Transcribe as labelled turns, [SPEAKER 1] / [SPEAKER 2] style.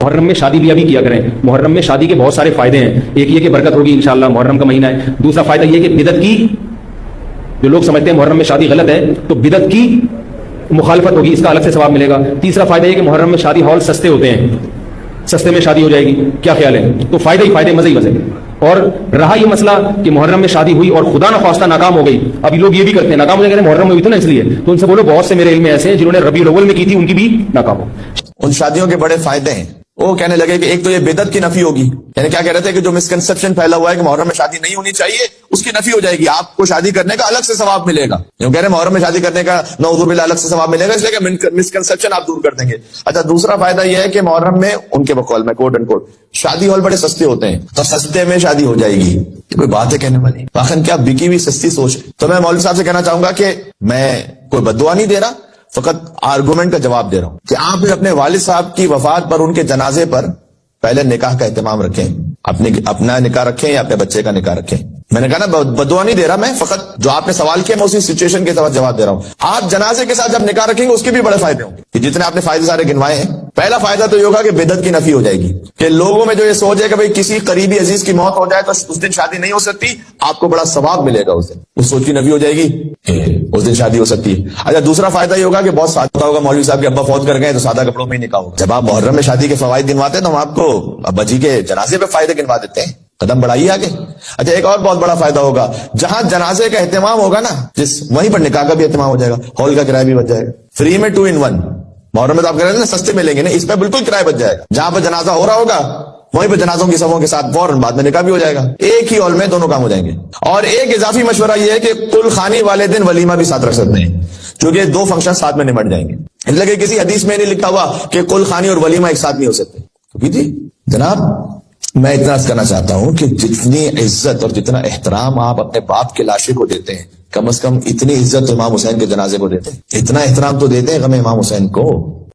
[SPEAKER 1] محرم میں شادی بھی ابھی کیا کریں. محرم میں شادی کے بہت سارے فائدے ہیں. ایک یہ کہ برکت ہوگی انشاءاللہ, محرم کا مہینہ ہے. دوسرا فائدہ یہ کہ بدعت کی, جو لوگ سمجھتے ہیں محرم میں شادی غلط ہے تو بدعت کی مخالفت ہوگی, اس کا الگ سے ثواب ملے گا. تیسرا فائدہ یہ کہ محرم میں شادی ہال سستے ہوتے ہیں, سستے میں شادی ہو جائے گی. کیا خیال ہے؟ تو فائدے ہی فائدے, مزے ہی مزے. اور رہا یہ مسئلہ کہ محرم میں شادی ہوئی اور خدا نخواستہ ناکام ہو گئی. ابھی لوگ یہ بھی کرتے ہیں, ناکام ہو جائے گا محرم میں ہوئی تو نا اس لیے, تو ان سے بولو بہت سے میرے علم میں ایسے ہیں جنہوں نے ربیع الاول میں کی تھی, ان کی بھی ناکام ہو.
[SPEAKER 2] ان شادیوں کے بڑے فائدے ہیں. وہ کہنے لگے کہ ایک تو یہ بدعت کی نفی ہوگی, یعنی کیا کہہ رہے تھے کہ جو مسکنسپشن پھیلا ہوا ہے کہ محرم میں شادی نہیں ہونی چاہیے, اس کی نفی ہو جائے گی. آپ کو شادی کرنے کا الگ سے ثواب ملے گا. جو کہہ رہے ہیں محرم میں شادی کرنے کا نعوذ باللہ الگ سے ثواب ملے گا, اس لیے کہ مسکنسپشن آپ دور کر دیں گے. اچھا, دوسرا فائدہ یہ ہے کہ محرم میں ان کے بقول میں کوٹ اینڈ کوٹ شادی ہال بڑے سستے ہوتے ہیں, تو سستے میں شادی ہو جائے گی. یہ کوئی بات ہے کہنے والی؟ واقعا کیا بکی ہوئی سستی سوچ ہے. تو میں مولوی صاحب سے کہنا چاہوں گا کہ میں کوئی بددعا نہیں دے رہا, فقط آرگومنٹ کا جواب دے رہا ہوں کہ آپ اپنے والد صاحب کی وفات پر ان کے جنازے پر پہلے نکاح کا اہتمام رکھیں. اپنا نکاح رکھیں یا اپنے بچے کا نکاح رکھیں. میں نے کہا نا بددعا نہیں دے رہا, میں فقط جو آپ نے سوال کیا میں اسی سچویشن کے ساتھ جواب دے رہا ہوں. آپ جنازے کے ساتھ جب نکاح رکھیں گے اس کے بھی بڑے فائدے ہوں گے, کہ جتنے آپ نے فائدے سارے گنوائے ہیں. پہلا فائدہ تو یہ ہوگا کہ بدعت کی نفی ہو جائے گی, کہ لوگوں میں جو یہ سوچ ہے کہ بھئی کسی قریبی عزیز کی موت ہو جائے تو اس دن شادی نہیں ہو سکتی, آپ کو بڑا ثواب ملے گا اس دن. اس سوچ کی نفی ہو جائے گی, اس دن شادی ہو سکتی ہے. اچھا, دوسرا فائدہ یہ ہوگا کہ بہت سادہ ہوگا. مولوی صاحب کے ابا فوت کر گئے تو سادہ کپڑوں میں ہی نکاح ہوگا. جب آپ محرم میں شادی کے فوائد گنواتے ہیں تو ہم آپ کو ابا جی کے جنازے پہ فائدے گنوا دیتے ہیں. قدم بڑھائیے آگے. اچھا, ایک اور بہت بڑا فائدہ ہوگا, جہاں جنازے کا اہتمام ہوگا نا, وہیں پر نکاح کا بھی اہتمام ہو جائے گا, ہال کا کرایہ بھی بچ جائے گا. فری میں 2 in 1. محرم میں تو آپ کہہ رہے ہیں نا سستے میں لیں گے, نا اس پہ بالکل کرایہ بچ جائے گا. جہاں پہ جنازہ ہو رہا ہوگا وہیں پہ جنازوں کی سبوں کے ساتھ فوراً بعد میں نکاح بھی ہو جائے گا. ایک ہی ہال میں دونوں کام ہو جائیں گے. اور ایک اضافی مشورہ یہ ہے کہ کل خانی والے دن ولیمہ بھی ساتھ رکھ سکتے ہیں, کیونکہ 2 فنکشن ساتھ میں نمٹ جائیں گے. اس لیے کہ کسی حدیث میں نہیں لکھا ہوا کہ کل خانی اور ولیمہ ایک ساتھ نہیں ہو سکتے. جی جناب, میں اتنا کہنا چاہتا ہوں کہ جتنی عزت اور جتنا احترام آپ اپنے باپ کے لاشے کو دیتے ہیں, کم از کم اتنی عزت امام حسین کے جنازے کو دیتے ہیں. اتنا احترام تو دیتے ہیں غم امام حسین کو.